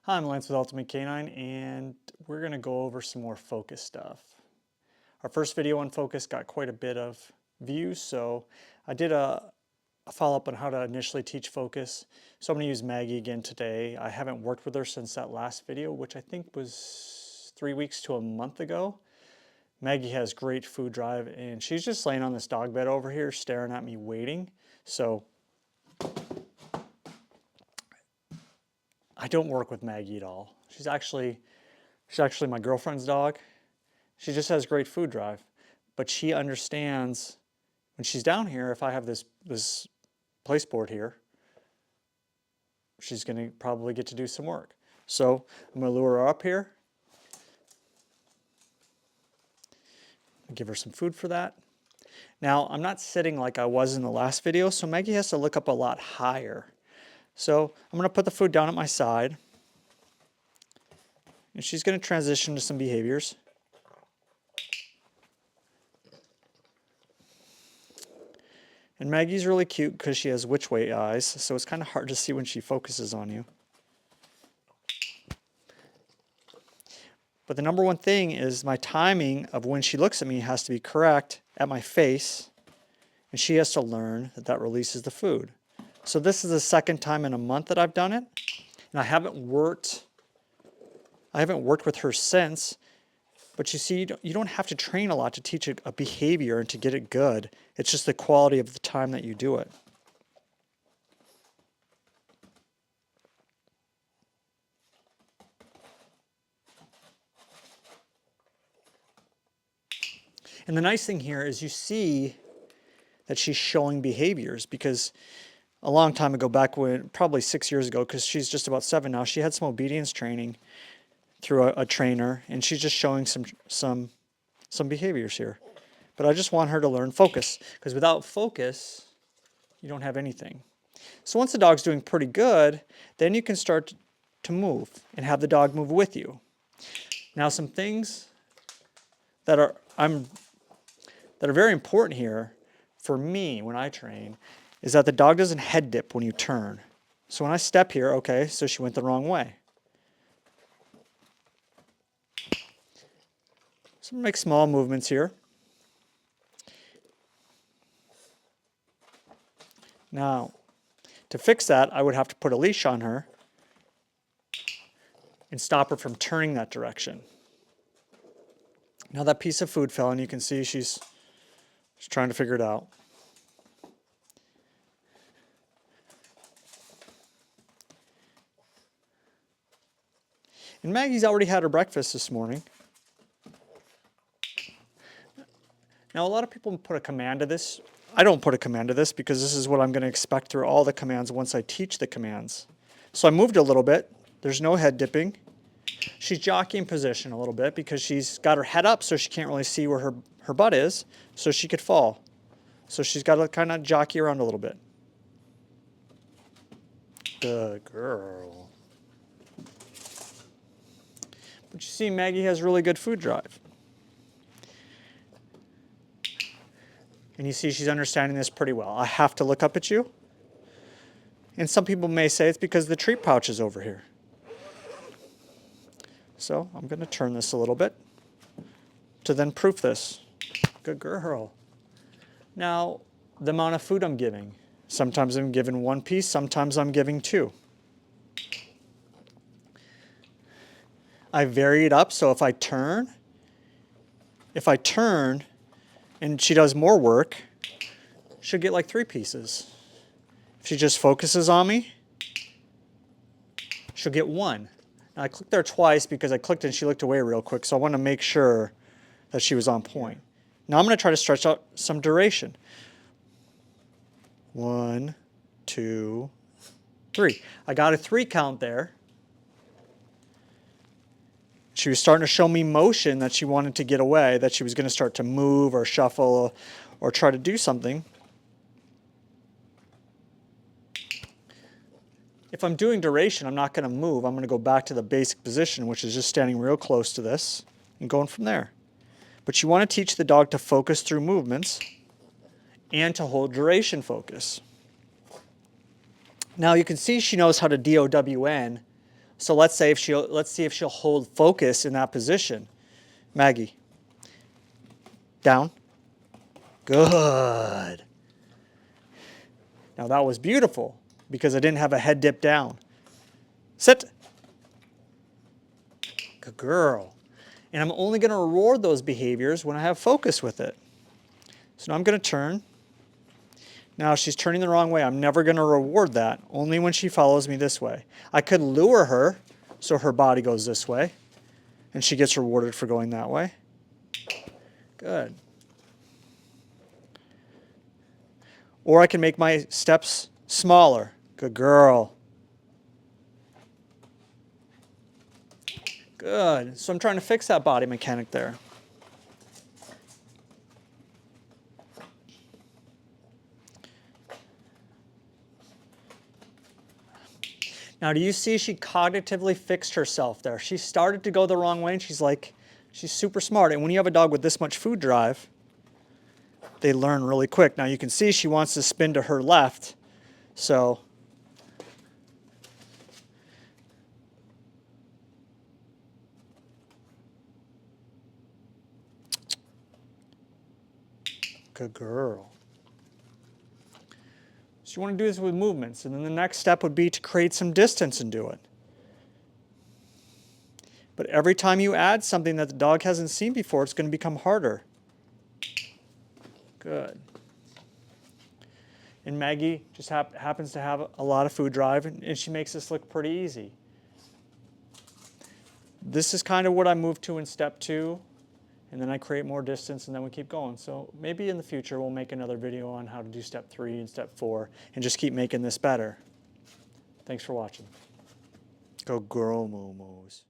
Hi, I'm Lance with Ultimate Canine, and we're going to go over some more focus stuff. Our first video on focus got quite a bit of views, so I did a follow-up on how to initially teach focus. So I'm going to use Maggie again today. I haven't worked with her since that last video, which I think was 3 weeks to a month ago. Maggie has great food drive, and she's just laying on this dog bed over here staring at me waiting. So I don't work with Maggie at all. She's actually my girlfriend's dog. She just has great food drive, but she understands when she's down here, if I have this place board here, she's going to probably get to do some work. So I'm going to lure her up here. Give her some food for that. Now, I'm not sitting like I was in the last video, so Maggie has to look up a lot higher. So I'm going to put the food down at my side, and she's going to transition to some behaviors. And Maggie's really cute because she has which way eyes, so it's kind of hard to see when she focuses on you. But the number one thing is my timing of when she looks at me has to be correct at my face, and she has to learn that that releases the food. So this is the second time in a month that I've done it, and I haven't worked with her since. But you see, you don't have to train a lot to teach a behavior and to get it good. It's just the quality of the time that you do it. And the nice thing here is you see that she's showing behaviors, because a long time ago, back when, probably 6 years ago, because she's just about 7 now, she had some obedience training through a trainer, and she's just showing some behaviors here. But I just want her to learn focus, because without focus, you don't have anything. So once the dog's doing pretty good, then you can start to move and have the dog move with you. Now, some things that are very important here for me when I train is that the dog doesn't head dip when you turn. So when I step here, okay, so she went the wrong way. So make small movements here. Now, to fix that, I would have to put a leash on her and stop her from turning that direction. Now that piece of food fell, and you can see she's trying to figure it out. And Maggie's already had her breakfast this morning. Now, a lot of people put a command to this. I don't put a command to this because this is what I'm going to expect through all the commands once I teach the commands. So I moved a little bit. There's no head dipping. She's jockeying position a little bit because she's got her head up so she can't really see where her butt is, so she could fall. So she's got to kind of jockey around a little bit. Good girl. But you see, Maggie has really good food drive. And you see she's understanding this pretty well. I have to look up at you. And some people may say it's because the treat pouch is over here. So I'm going to turn this a little bit to then proof this. Good girl. Now, the amount of food I'm giving. Sometimes I'm giving 1 piece, sometimes I'm giving 2. I vary it up, so if I turn and she does more work, she'll get like 3 pieces. If she just focuses on me, she'll get 1. Now, I clicked there twice because I clicked and she looked away real quick, so I want to make sure that she was on point. Now I'm going to try to stretch out some duration. 1, 2, 3. I got a 3 count there. She was starting to show me motion that she wanted to get away, that she was going to start to move or shuffle or try to do something. If I'm doing duration, I'm not going to move. I'm going to go back to the basic position, which is just standing real close to this and going from there. But you want to teach the dog to focus through movements and to hold duration focus. Now you can see she knows how to DOWN So let's see if she'll hold focus in that position. Maggie. Down. Good. Now that was beautiful because I didn't have a head dip down. Sit. Good girl. And I'm only going to reward those behaviors when I have focus with it. So now I'm going to turn. Now she's turning the wrong way. I'm never going to reward that, only when she follows me this way. I could lure her so her body goes this way and she gets rewarded for going that way. Good. Or I can make my steps smaller. Good girl. Good. So I'm trying to fix that body mechanic there. Now, do you see she cognitively fixed herself there? She started to go the wrong way, and she's super smart. And when you have a dog with this much food drive, they learn really quick. Now, you can see she wants to spin to her left, so good girl. So you want to do this with movements, and then the next step would be to create some distance and do it. But every time you add something that the dog hasn't seen before, it's going to become harder. Good. And Maggie just happens to have a lot of food drive, and she makes this look pretty easy. This is kind of what I move to in step 2, and then I create more distance, and then we keep going. So maybe in the future we'll make another video on how to do step 3 and step 4, and just keep making this better. Thanks for watching. Go girl, Momos.